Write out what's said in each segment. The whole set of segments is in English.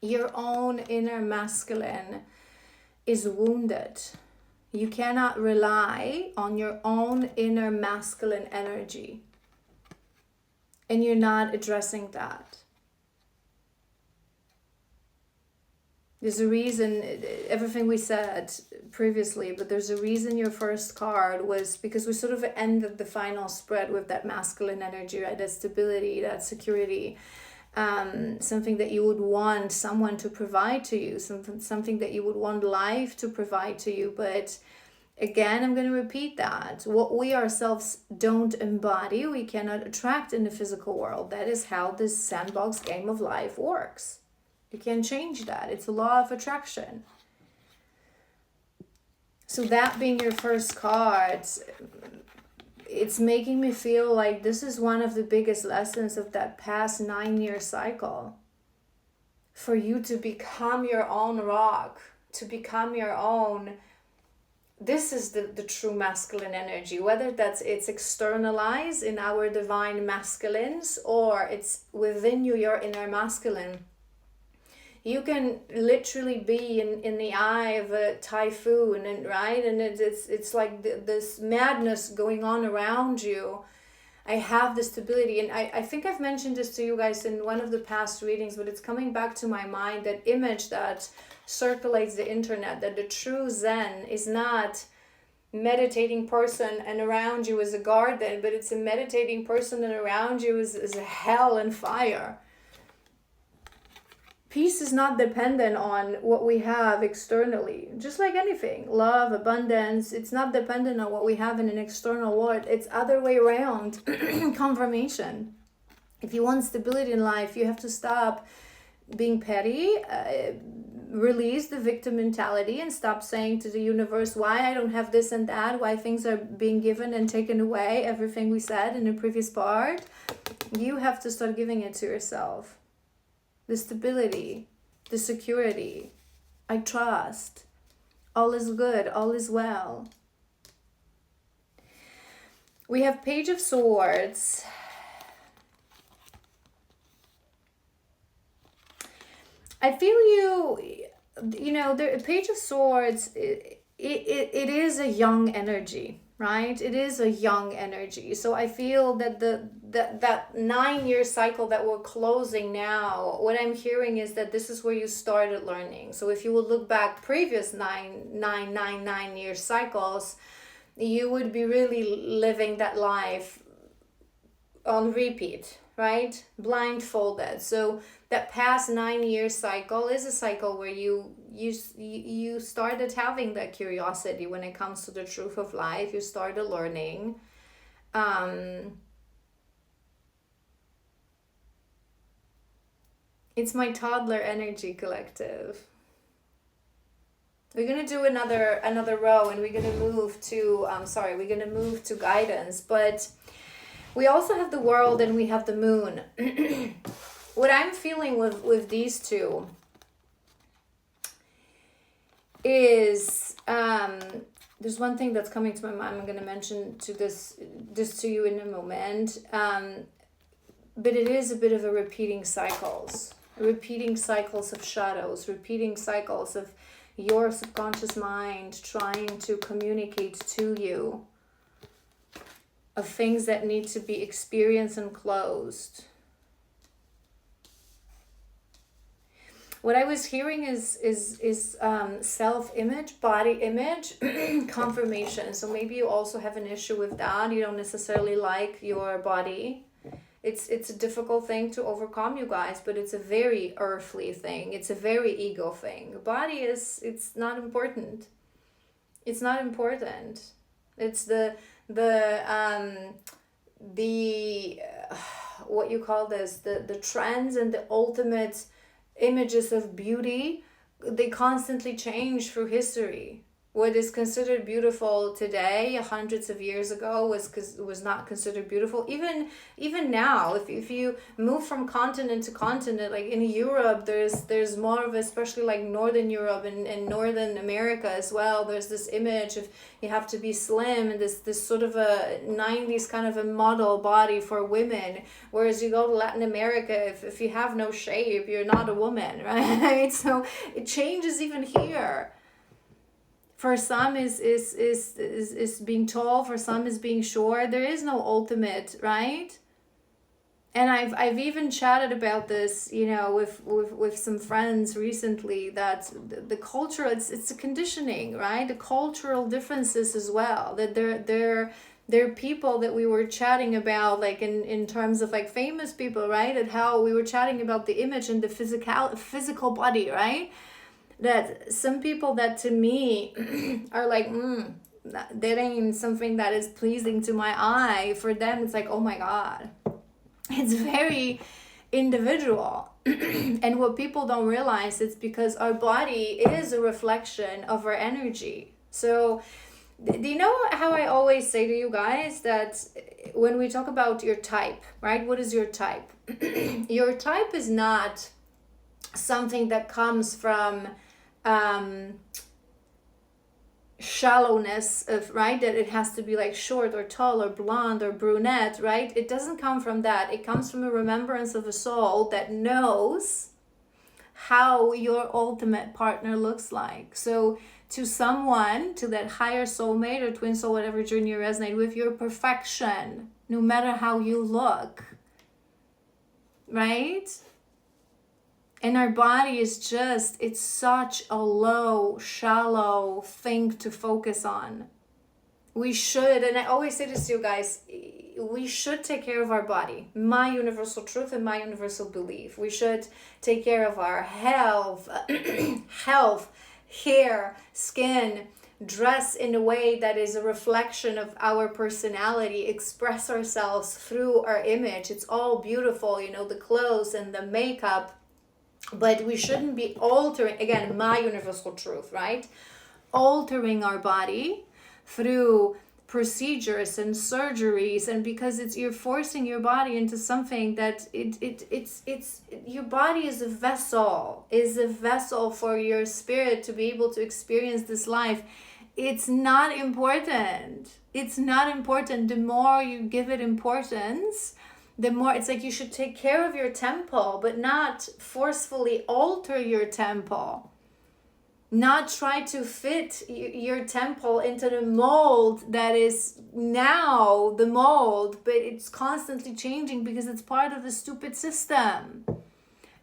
Your own inner masculine is wounded. You cannot rely on your own inner masculine energy. And you're not addressing that. There's a reason, everything we said previously, but there's a reason your first card was because we sort of ended the final spread with that masculine energy, right? That stability, that security, something that you would want someone to provide to you, something that you would want life to provide to you. But again, I'm going to repeat that. What we ourselves don't embody, we cannot attract in the physical world. That is how this sandbox game of life works. You can't change that. It's a law of attraction. So that being your first card, it's making me feel like this is one of the biggest lessons of that past 9-year cycle. For you to become your own rock, to become your own, this is the true masculine energy. Whether it's externalized in our divine masculines or it's within you, your inner masculine. You can literally be in the eye of a typhoon, and right, and it's like this madness going on around you. I have the stability, and I think I've mentioned this to you guys in one of the past readings, but it's coming back to my mind, that image that circulates the internet, that the true Zen is not meditating person and around you is a garden, but it's a meditating person and around you is a hell and fire. Peace is not dependent on what we have externally. Just like anything, love, abundance, it's not dependent on what we have in an external world. It's other way around. Confirmation. If you want stability in life, you have to stop being petty, release the victim mentality, and stop saying to the universe, why I don't have this and that, why things are being given and taken away, everything we said in the previous part. You have to start giving it to yourself. The stability, the security, I trust, all is good, all is well. We have Page of Swords. I feel the Page of Swords, it is a young energy, right? It is a young energy. So I feel that that 9-year cycle that we're closing now, what I'm hearing is that this is where you started learning. So if you would look back previous 9-year cycles, you would be really living that life on repeat, right? Blindfolded. So that past 9-year cycle is a cycle where you started having that curiosity when it comes to the truth of life. You started learning. It's my toddler energy collective. We're gonna do another row, and we're gonna move to guidance, but we also have the world and we have the moon. What I'm feeling with these two is there's one thing that's coming to my mind. I'm going to mention this to you in a moment, but it is a bit of a repeating cycles of shadows, repeating cycles of your subconscious mind trying to communicate to you of things that need to be experienced and closed. What I was hearing is self-image, body image, confirmation. So maybe you also have an issue with that. You don't necessarily like your body. It's a difficult thing to overcome, you guys, but it's a very earthly thing. It's a very ego thing. Body it's not important. It's not important. It's the what you call this, the trends and the ultimate images of beauty, they constantly change through history. What is considered beautiful today, hundreds of years ago, was not considered beautiful. Even now, if you move from continent to continent, like in Europe, there's more of, especially like Northern Europe and Northern America as well. There's this image of you have to be slim, and this sort of a 90s kind of a model body for women. Whereas you go to Latin America, if you have no shape, you're not a woman, right? So it changes even here. For some is being tall, for some is being short. There is no ultimate, right? And I've even chatted about this, with some friends recently, that the culture, it's a conditioning, right? The cultural differences as well. That there are people that we were chatting about, like in terms of like famous people, right? And how we were chatting about the image and the physical body, right? That some people that to me are like, that ain't something that is pleasing to my eye. For them, it's like, oh my God. It's very individual. And what people don't realize, it's because our body is a reflection of our energy. So do you know how I always say to you guys that when we talk about your type, right? What is your type? Your type is not something that comes from shallowness of, right, that it has to be like short or tall or blonde or brunette, right? It doesn't come from that. It comes from a remembrance of a soul that knows how your ultimate partner looks like. So to someone, to that higher soulmate or twin soul, whatever journey you resonate with, your perfection, no matter how you look, right? And our body is just, it's such a low, shallow thing to focus on. We should, and I always say this to you guys, we should take care of our body. My universal truth and my universal belief. We should take care of our health, hair, skin, dress in a way that is a reflection of our personality, express ourselves through our image. It's all beautiful, the clothes and the makeup. But we shouldn't be altering, again, my universal truth, right? Altering our body through procedures and surgeries, and because you're forcing your body into something that it's your body is a vessel for your spirit to be able to experience this life. It's not important. The more you give it importance, the more it's like you should take care of your temple, but not forcefully alter your temple. Not try to fit your temple into the mold that is now the mold, but it's constantly changing because it's part of the stupid system.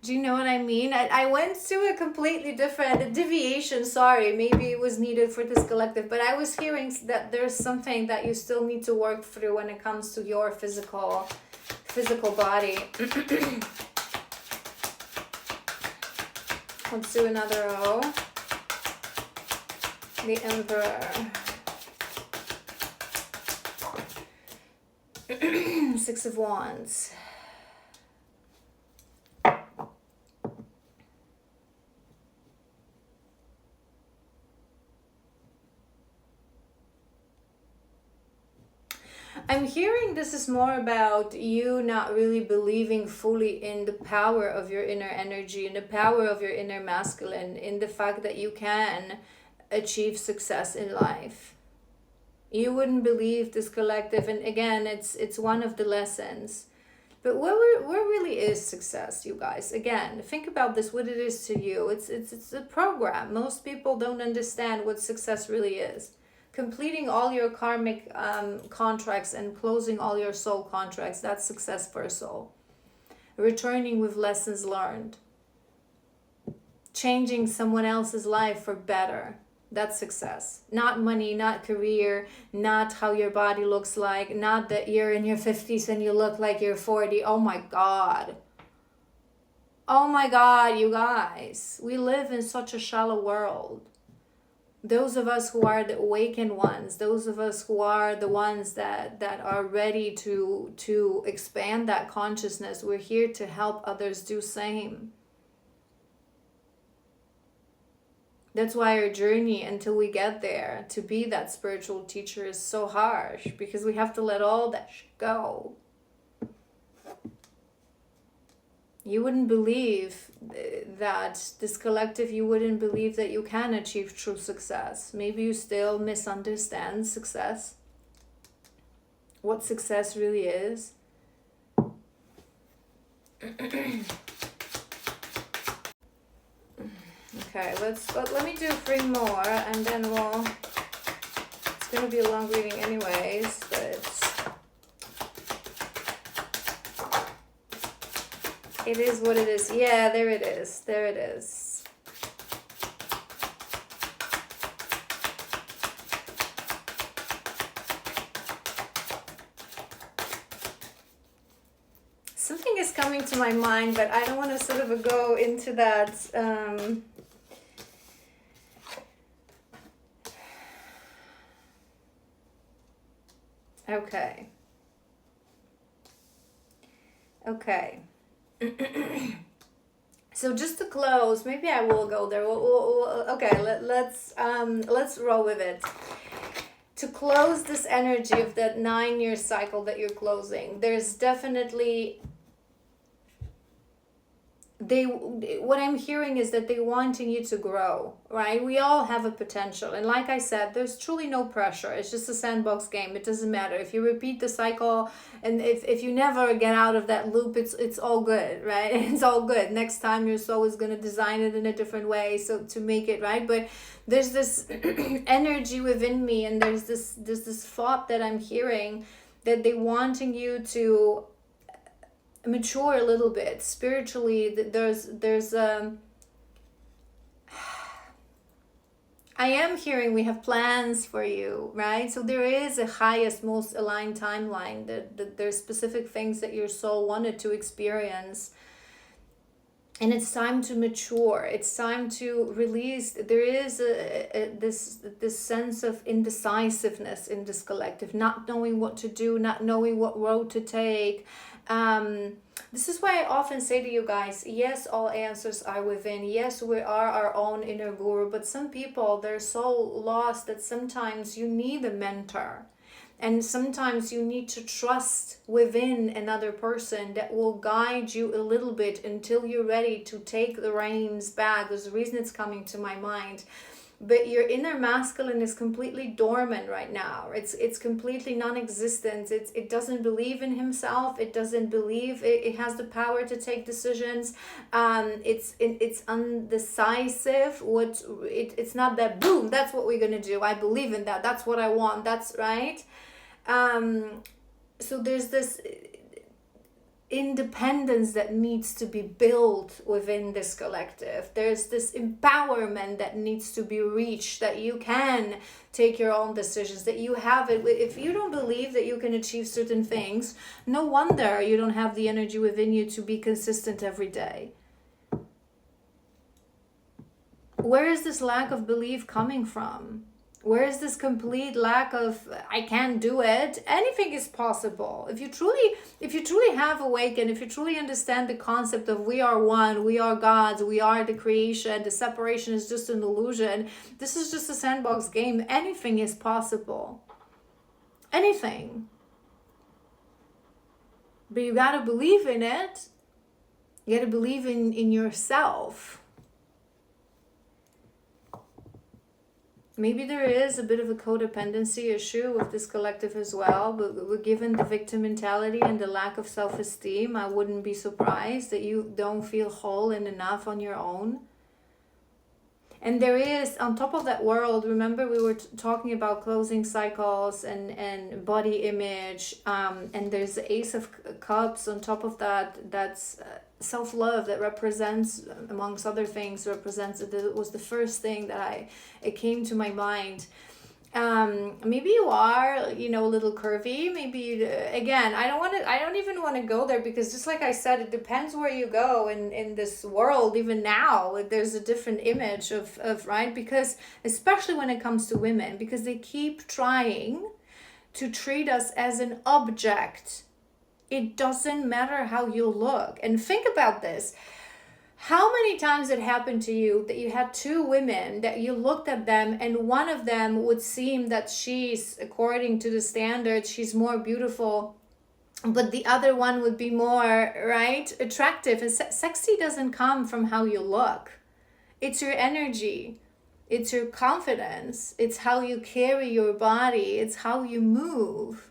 Do you know what I mean? I went to a completely different deviation. Sorry, maybe it was needed for this collective, but I was hearing that there's something that you still need to work through when it comes to your physical body. Let's do another row. The Emperor. 6 of Wands. I'm hearing this is more about you not really believing fully in the power of your inner energy, in the power of your inner masculine, in the fact that you can achieve success in life. You wouldn't believe this collective, and again, it's one of the lessons. But where really is success, you guys? Again, think about this, what it is to you. It's a program. Most people don't understand what success really is. Completing all your karmic contracts and closing all your soul contracts, that's success for a soul. Returning with lessons learned. Changing someone else's life for better. That's success. Not money, not career, not how your body looks like, not that you're in your 50s and you look like you're 40. Oh my God. Oh my God, you guys. We live in such a shallow world. Those of us who are the awakened ones, those of us who are the ones that are ready to expand that consciousness, we're here to help others do same. That's why our journey until we get there to be that spiritual teacher is so harsh, because we have to let all that go. You wouldn't believe that this collective, you wouldn't believe that you can achieve true success. Maybe you still misunderstand success, what success really is. Okay, let me do 3 more, and then it's gonna be a long reading anyways, but it is what it is. Yeah, there it is. There it is. Something is coming to my mind, but I don't want to sort of go into that. Okay. Okay. So just to close, maybe I will go there. Okay, let's roll with it. To close this energy of that 9-year cycle that you're closing, there's definitely what I'm hearing is that they wanting you to grow, right? We all have a potential, and like I said, there's truly no pressure. It's just a sandbox game. It doesn't matter if you repeat the cycle, and if you never get out of that loop, it's all good, right? It's all good. Next time your soul is going to design it in a different way, so to make it right. But there's this energy within me, and there's this thought that I'm hearing that they wanting you to mature a little bit spiritually. There's I am hearing we have plans for you, right? So there is a highest, most aligned timeline, that there's specific things that your soul wanted to experience, and it's time to mature. It's time to release. There is this sense of indecisiveness in this collective, not knowing what to do, not knowing what road to take. This is why I often say to you guys, yes, all answers are within. Yes, we are our own inner guru, but some people, they're so lost that sometimes you need a mentor. And sometimes you need to trust within another person that will guide you a little bit until you're ready to take the reins back. There's a reason it's coming to my mind. But your inner masculine is completely dormant right now. It's completely non-existent. It doesn't believe in himself. It doesn't believe it has the power to take decisions. It's undecisive. It's not that boom, that's what we're gonna do. I believe in that. That's what I want. That's right. So there's this independence that needs to be built within this collective. There's this empowerment that needs to be reached, that you can take your own decisions, that you have it. If you don't believe that you can achieve certain things, no wonder you don't have the energy within you to be consistent every day. Where is this lack of belief coming from? Where is this complete lack of, I can't do it? Anything is possible. If you truly have awakened, if you truly understand the concept of we are one, we are gods, we are the creation, the separation is just an illusion, this is just a sandbox game, anything is possible. Anything. But you gotta believe in it. You gotta believe in yourself. Maybe there is a bit of a codependency issue with this collective as well, but we're given the victim mentality and the lack of self-esteem. I wouldn't be surprised that you don't feel whole and enough on your own. And there is, on top of that world, remember we were talking about closing cycles and body image, and there's the Ace of Cups on top of that. That's self-love, that represents, amongst other things, it was the first thing that it came to my mind. Maybe you are, a little curvy. Maybe again, I don't even want to go there, because just like I said, it depends where you go in this world. Even now, there's a different image of right, because especially when it comes to women, because they keep trying to treat us as an object. It doesn't matter how you look. And think about this. How many times it happened to you that you had two women that you looked at them and one of them would seem that she's, according to the standards, she's more beautiful, but the other one would be more, right, attractive? And sexy doesn't come from how you look. It's your energy. It's your confidence. It's how you carry your body. It's how you move.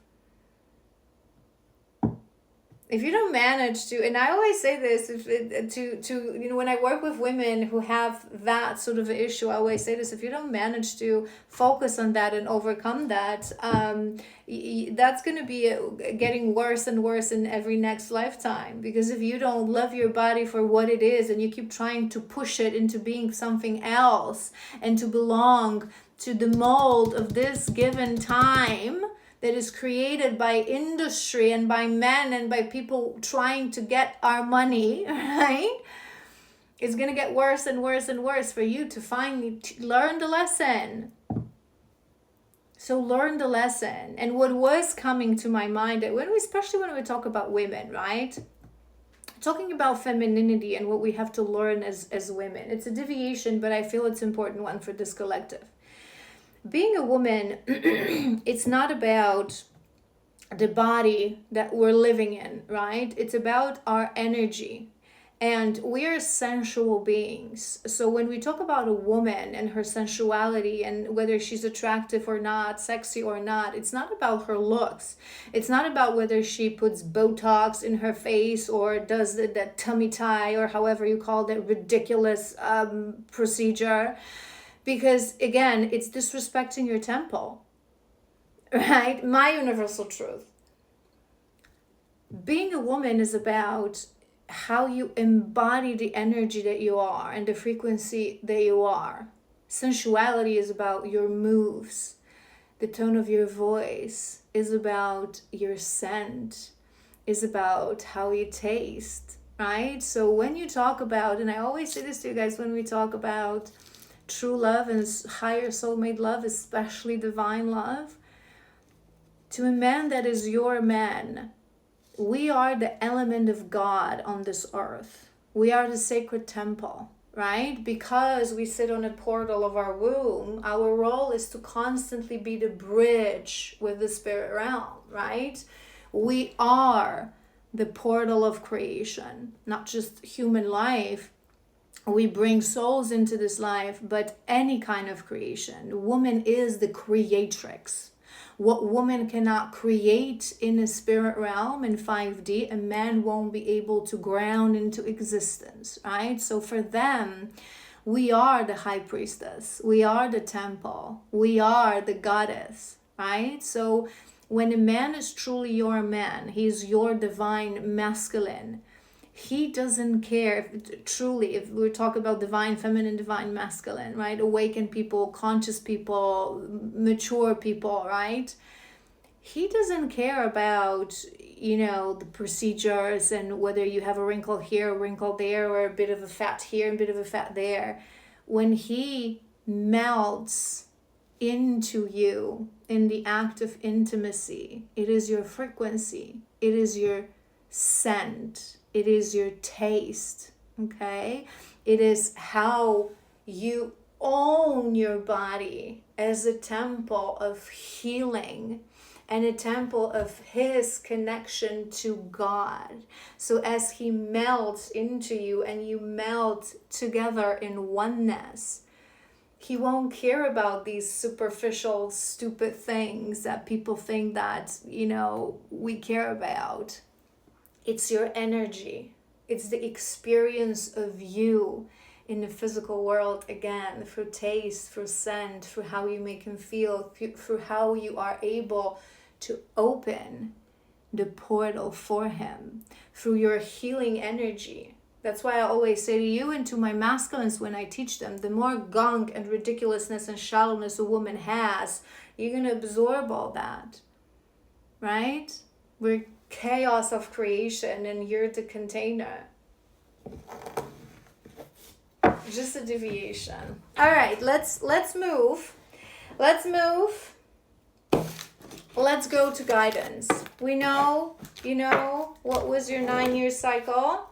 If you don't manage to, and I always say this, when I work with women who have that sort of issue, I always say this: if you don't manage to focus on that and overcome that, that's going to be getting worse and worse in every next lifetime. Because if you don't love your body for what it is, and you keep trying to push it into being something else and to belong to the mold of this given time, that is created by industry and by men and by people trying to get our money, right? It's going to get worse and worse and worse for you to finally learn the lesson. So learn the lesson. And what was coming to my mind, especially when we talk about women, right? Talking about femininity and what we have to learn as women. It's a deviation, but I feel it's an important one for this collective. Being a woman, it's not about the body that we're living in, right? It's about our energy. And we are sensual beings. So when we talk about a woman and her sensuality and whether she's attractive or not, sexy or not, it's not about her looks. It's not about whether she puts Botox in her face or does the tummy tie or however you call that ridiculous procedure. Because again, it's disrespecting your temple, right? My universal truth. Being a woman is about how you embody the energy that you are and the frequency that you are. Sensuality is about your moves. The tone of your voice is about your scent, is about how you taste, right? So when you talk about, and I always say this to you guys, when we talk about true love and higher soulmate love, especially divine love, to a man that is your man, we are the element of God on this earth. We are the sacred temple, right? Because we sit on a portal of our womb, our role is to constantly be the bridge with the spirit realm, right? We are the portal of creation, not just human life. We bring souls into this life, but any kind of creation. Woman is the creatrix. What woman cannot create in a spirit realm in 5D, a man won't be able to ground into existence, right? So for them, we are the high priestess. We are the temple. We are the goddess, right? So when a man is truly your man, he's your divine masculine. He doesn't care if we talk about divine feminine, divine masculine, right? Awakened people, conscious people, mature people, right? He doesn't care about, the procedures and whether you have a wrinkle here, a wrinkle there, or a bit of a fat here, a bit of a fat there. When he melts into you in the act of intimacy, it is your frequency, it is your scent, it is your taste, okay? It is how you own your body as a temple of healing and a temple of his connection to God. So as he melts into you and you melt together in oneness, he won't care about these superficial, stupid things that people think that, we care about. It's your energy. It's the experience of you in the physical world again, through taste, through scent, through how you make him feel, through how you are able to open the portal for him, through your healing energy. That's why I always say to you and to my masculines when I teach them, the more gunk and ridiculousness and shallowness a woman has, you're going to absorb all that, right? We're chaos of creation and you're the container. Just a deviation. All right, let's move. Let's go to guidance. We know, what was your 9-year cycle.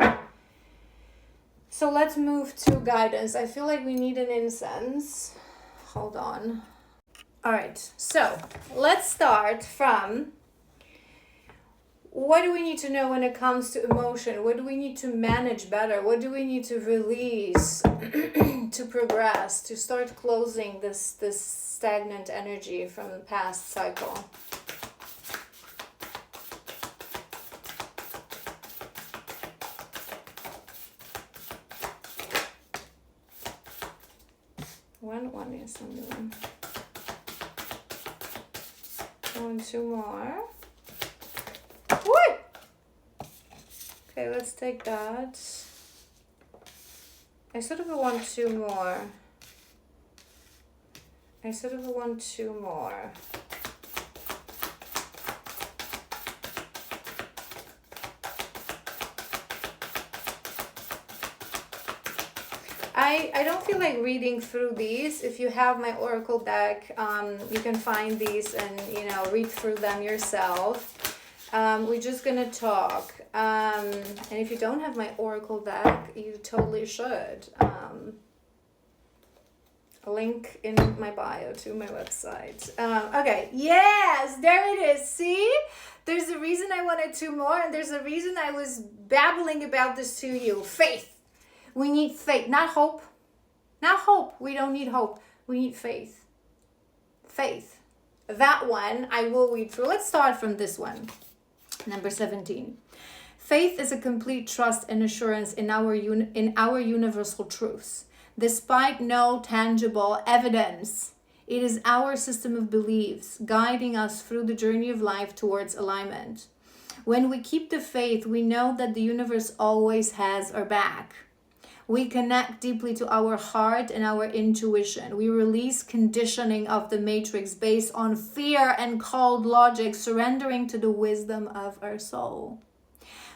So let's move to guidance. I feel like we need an incense. Hold on. All right, so let's start from what do we need to know when it comes to emotion? What do we need to manage better? What do we need to release to progress, to start closing this stagnant energy from the past cycle? One is something. Two more. What? Okay, let's take that. I sort of want two more. I don't feel like reading through these. If you have my Oracle deck, you can find these and, read through them yourself. We're just gonna talk. And if you don't have my Oracle deck, you totally should. Link in my bio to my website. Okay, yes, there it is. See? There's a reason I wanted two more, and there's a reason I was babbling about this to you. Faith. We need faith, not hope. Not hope. We don't need hope. We need faith. Faith. That one I will read through. Let's start from this one. Number 17. Faith is a complete trust and assurance in our universal truths. Despite no tangible evidence, it is our system of beliefs guiding us through the journey of life towards alignment. When we keep the faith, we know that the universe always has our back. We connect deeply to our heart and our intuition. We release conditioning of the matrix based on fear and cold logic, surrendering to the wisdom of our soul.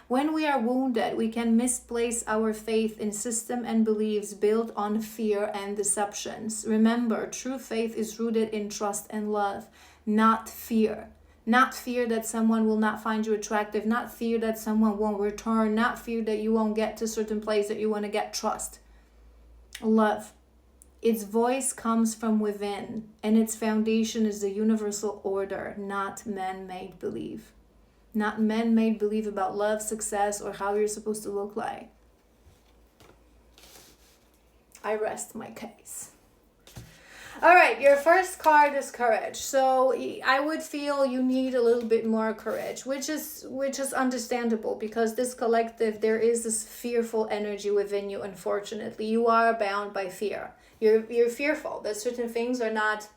When we are wounded, we can misplace our faith in system and beliefs built on fear and deceptions. Remember, true faith is rooted in trust and love, not fear. Not fear that someone will not find you attractive, not fear that someone won't return, not fear that you won't get to a certain place that you want to get. Trust. Love. Its voice comes from within, and its foundation is the universal order, not man-made belief. Not man-made belief about love, success, or how you're supposed to look like. I rest my case. All right, your first card is courage. So I would feel you need a little bit more courage, which is understandable, because this collective, there is this fearful energy within you. Unfortunately, you are bound by fear. You're fearful that certain things are not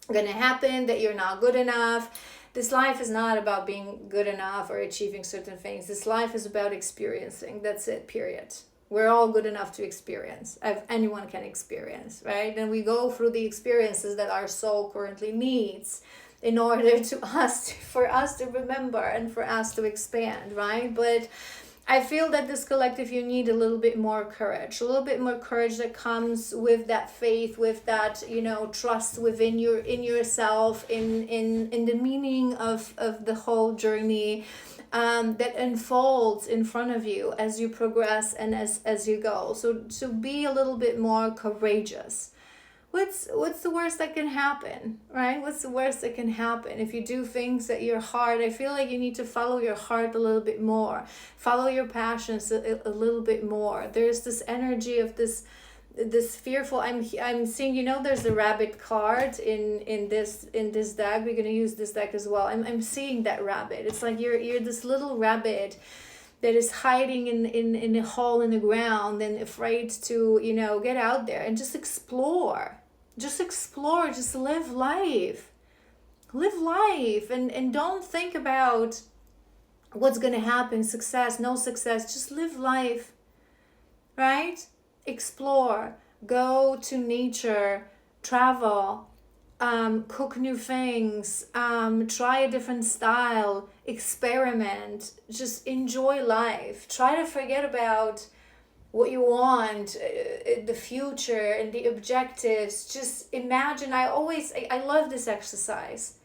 going to happen, that you're not good enough. This life is not about being good enough or achieving certain things. This life is about experiencing. That's it, period. We're all good enough to experience. Anyone can experience, right? And we go through the experiences that our soul currently needs in order for us to remember and for us to expand, right? But I feel that this collective, you need a little bit more courage, that comes with that faith, with that, trust within yourself, in the meaning of the whole journey. That unfolds in front of you as you progress and as you go. So be a little bit more courageous. What's the worst that can happen, right? What's the worst that can happen? If you do things that your heart, I feel like you need to follow your heart a little bit more. Follow your passions a little bit more. There's this energy of this fearful, I'm seeing, there's the rabbit card in this deck. We're gonna use this deck as well. I'm seeing that rabbit. It's like you're this little rabbit that is hiding in a hole in the ground and afraid to get out there and just explore, just live life, and don't think about what's gonna happen, success, no success. Just live life, right? Explore, go to nature, travel, cook new things, try a different style, experiment, just enjoy life. Try to forget about what you want, the future and the objectives. Just imagine. I love this exercise.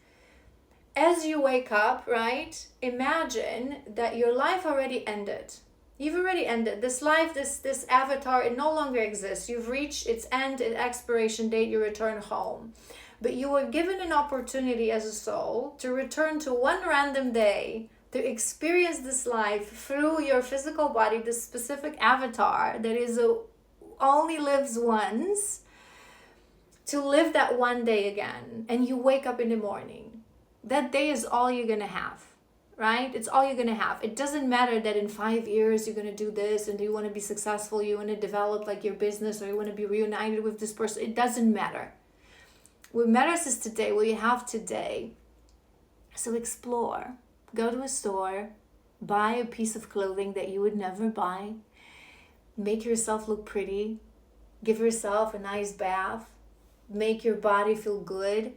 As you wake up, right, imagine that your life already ended. You've already ended this life. This avatar, it no longer exists. You've reached its end, its expiration date. You return home, but you were given an opportunity as a soul to return to one random day to experience this life through your physical body, this specific avatar that is only lives once, to live that one day again. And you wake up in the morning. That day is all you're gonna have, right? It's all you're gonna have. It doesn't matter that in 5 years you're gonna do this and you want to be successful, you want to develop like your business, or you want to be reunited with this person. It doesn't matter. What matters is today, what you have today. So explore. Go to a store, buy a piece of clothing that you would never buy, make yourself look pretty, give yourself a nice bath, make your body feel good,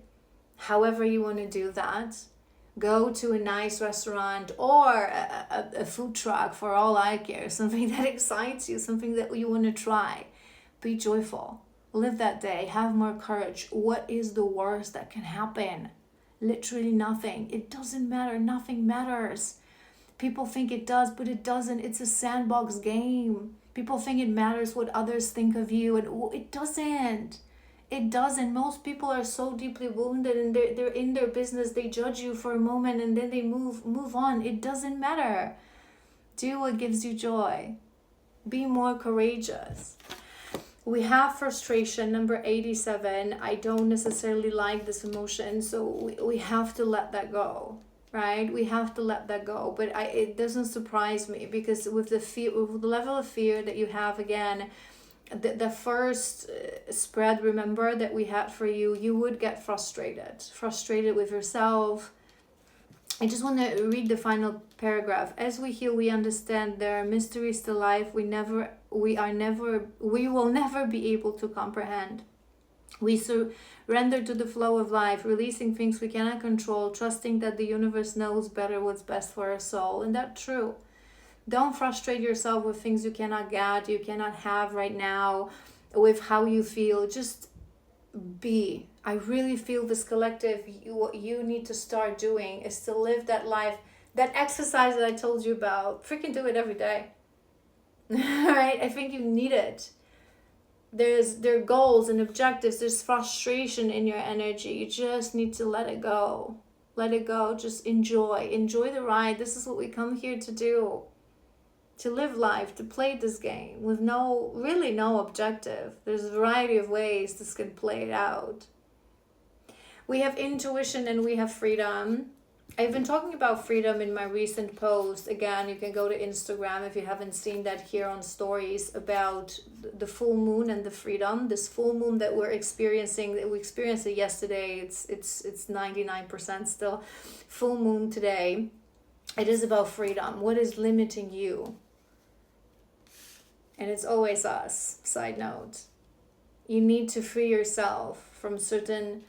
however you want to do that. Go to a nice restaurant or a food truck, for all I care, something that excites you, something that you want to try. Be joyful. Live that day. Have more courage. What is the worst that can happen? Literally nothing. It doesn't matter. Nothing matters. People think it does, but it doesn't. It's a sandbox game. People think it matters what others think of you, and it doesn't. It doesn't. Most people are so deeply wounded, and they're in their business. They judge you for a moment, and then they move on. It doesn't matter. Do what gives you joy. Be more courageous. We have frustration, number 87. I don't necessarily like this emotion, so we have to let that go, right? We have to let that go. But it doesn't surprise me, because with the fear, with the level of fear that you have, again, the first spread, remember, that we had for you, you would get frustrated with yourself. I just want to read the final paragraph. As we heal, we understand there are mysteries to life we will never be able to comprehend. We surrender to the flow of life, releasing things we cannot control, trusting that the universe knows better what's best for our soul. And that's true. Don't frustrate yourself with things you cannot get, you cannot have right now, with how you feel. Just be. I really feel this collective, what you need to start doing is to live that life, that exercise that I told you about. Freaking do it every day. Right? I think you need it. There are goals and objectives. There's frustration in your energy. You just need to let it go. Let it go. Just enjoy the ride. This is what we come here to do. To live life, to play this game with no objective. There's a variety of ways this can play it out. We have intuition and we have freedom. I've been talking about freedom in my recent post. Again, you can go to Instagram if you haven't seen that, here on stories, about the full moon and the freedom. This full moon that we're experiencing, we experienced it yesterday. It's 99% still full moon today. It is about freedom. What is limiting you? And it's always us. Side note. You need to free yourself from certain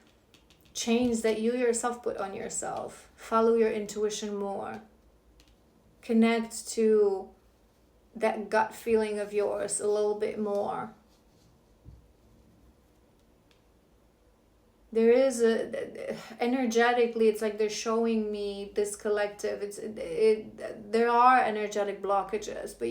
chains that you yourself put on yourself. Follow your intuition more. Connect to that gut feeling of yours a little bit more. There is energetically, it's like they're showing me this collective. There are energetic blockages, but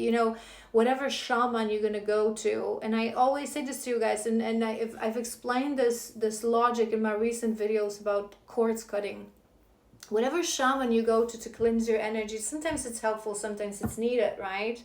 whatever shaman you're gonna go to, and I always say this to you guys, and I've explained this logic in my recent videos about quartz cutting. Whatever shaman you go to cleanse your energy, sometimes it's helpful, sometimes it's needed, right?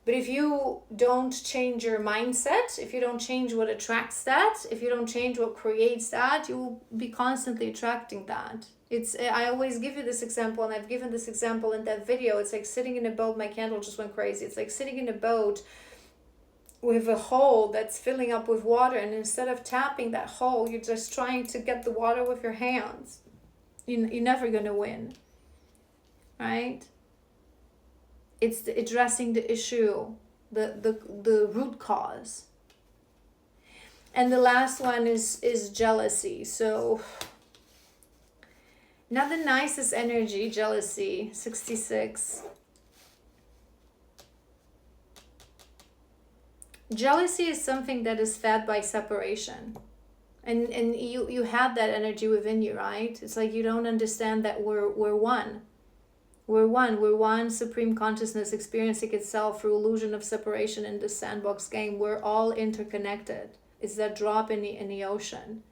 But if you don't change your mindset, if you don't change what attracts that, if you don't change what creates that, you will be constantly attracting that. I always give you this example, and I've given this example in that video. It's like sitting in a boat. My candle just went crazy. It's like sitting in a boat with a hole that's filling up with water, and instead of tapping that hole, you're just trying to get the water with your hands. You're never going to win, right? It's addressing the issue, the root cause. And the last one is jealousy. So not the nicest energy, jealousy, 66. Jealousy is something that is fed by separation. And you have that energy within you, right? It's like you don't understand that we're one. We're one. We're one supreme consciousness experiencing itself through illusion of separation in this sandbox game. We're all interconnected. It's that drop in the ocean.